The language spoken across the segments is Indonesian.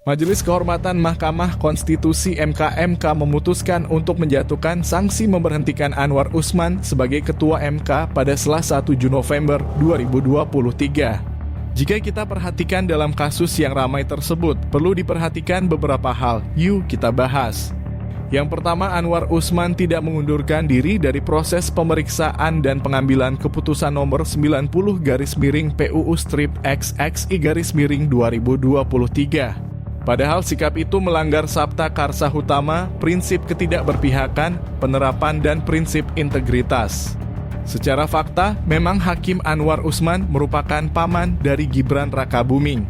Majelis Kehormatan Mahkamah Konstitusi (MK) memutuskan untuk menjatuhkan sanksi memberhentikan Anwar Usman sebagai Ketua MK pada Selasa 7 November 2023. Jika kita perhatikan dalam kasus yang ramai tersebut, perlu diperhatikan beberapa hal. Yuk kita bahas. Yang pertama, Anwar Usman tidak mengundurkan diri dari proses pemeriksaan dan pengambilan keputusan nomor 90/PUU-XXI-2023. Padahal sikap itu melanggar Sabta Karsa Utama, prinsip ketidakberpihakan, penerapan dan prinsip integritas. Secara fakta, memang Hakim Anwar Usman merupakan paman dari Gibran Rakabuming.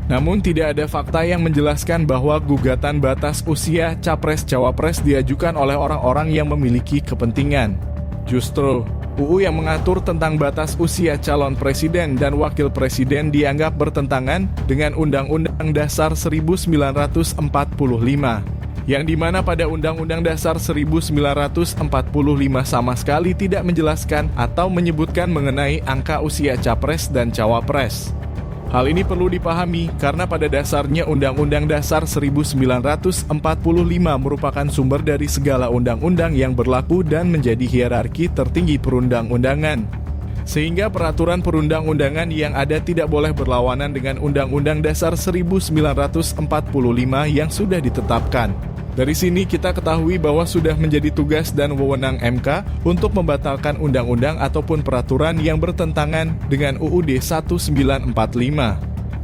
Namun tidak ada fakta yang menjelaskan bahwa gugatan batas usia Capres-Cawapres diajukan oleh orang-orang yang memiliki kepentingan. Justru, UU yang mengatur tentang batas usia calon presiden dan wakil presiden dianggap bertentangan dengan Undang-Undang Dasar 1945, yang dimana pada Undang-Undang Dasar 1945 sama sekali tidak menjelaskan atau menyebutkan mengenai angka usia capres dan cawapres. Hal ini perlu dipahami karena pada dasarnya Undang-Undang Dasar 1945 merupakan sumber dari segala undang-undang yang berlaku dan menjadi hierarki tertinggi perundang-undangan. Sehingga peraturan perundang-undangan yang ada tidak boleh berlawanan dengan Undang-Undang Dasar 1945 yang sudah ditetapkan. Dari sini kita ketahui bahwa sudah menjadi tugas dan wewenang MK untuk membatalkan undang-undang ataupun peraturan yang bertentangan dengan UUD 1945.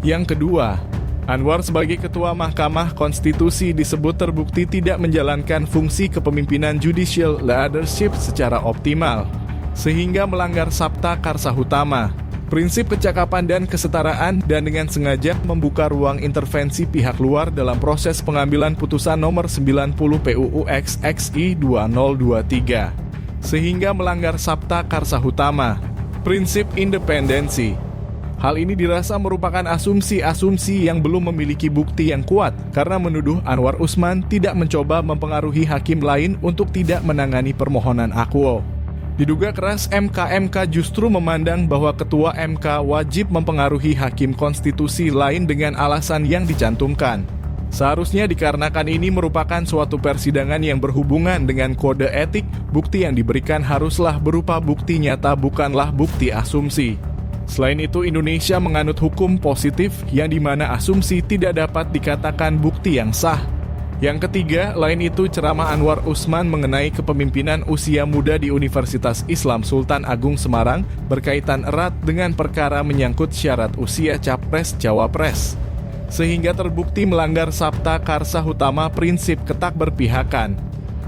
Yang kedua, Anwar sebagai Ketua Mahkamah Konstitusi disebut terbukti tidak menjalankan fungsi kepemimpinan judicial leadership secara optimal, sehingga melanggar Sabta Karsa Utama, prinsip kecakapan dan kesetaraan, dan dengan sengaja membuka ruang intervensi pihak luar dalam proses pengambilan putusan nomor 90 PUU-XXI 2023, sehingga melanggar Sabta Karsa Utama, prinsip independensi. Hal ini dirasa merupakan asumsi-asumsi yang belum memiliki bukti yang kuat karena menuduh Anwar Usman tidak mencoba mempengaruhi hakim lain untuk tidak menangani permohonan akuo. Diduga keras MK justru memandang bahwa Ketua MK wajib mempengaruhi hakim konstitusi lain dengan alasan yang dicantumkan. Seharusnya dikarenakan ini merupakan suatu persidangan yang berhubungan dengan kode etik, bukti yang diberikan haruslah berupa bukti nyata bukanlah bukti asumsi. Selain itu, Indonesia menganut hukum positif yang dimana asumsi tidak dapat dikatakan bukti yang sah. Yang ketiga, lain itu ceramah Anwar Usman mengenai kepemimpinan usia muda di Universitas Islam Sultan Agung Semarang berkaitan erat dengan perkara menyangkut syarat usia Capres-Cawapres, sehingga terbukti melanggar Sabta Karsa Utama prinsip ketakberpihakan.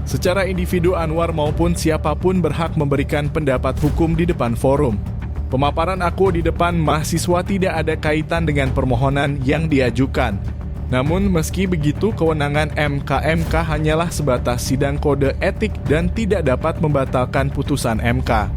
Secara individu Anwar maupun siapapun berhak memberikan pendapat hukum di depan forum. Pemaparan aku di depan mahasiswa tidak ada kaitan dengan permohonan yang diajukan. Namun meski begitu, kewenangan MK hanyalah sebatas sidang kode etik dan tidak dapat membatalkan putusan MK.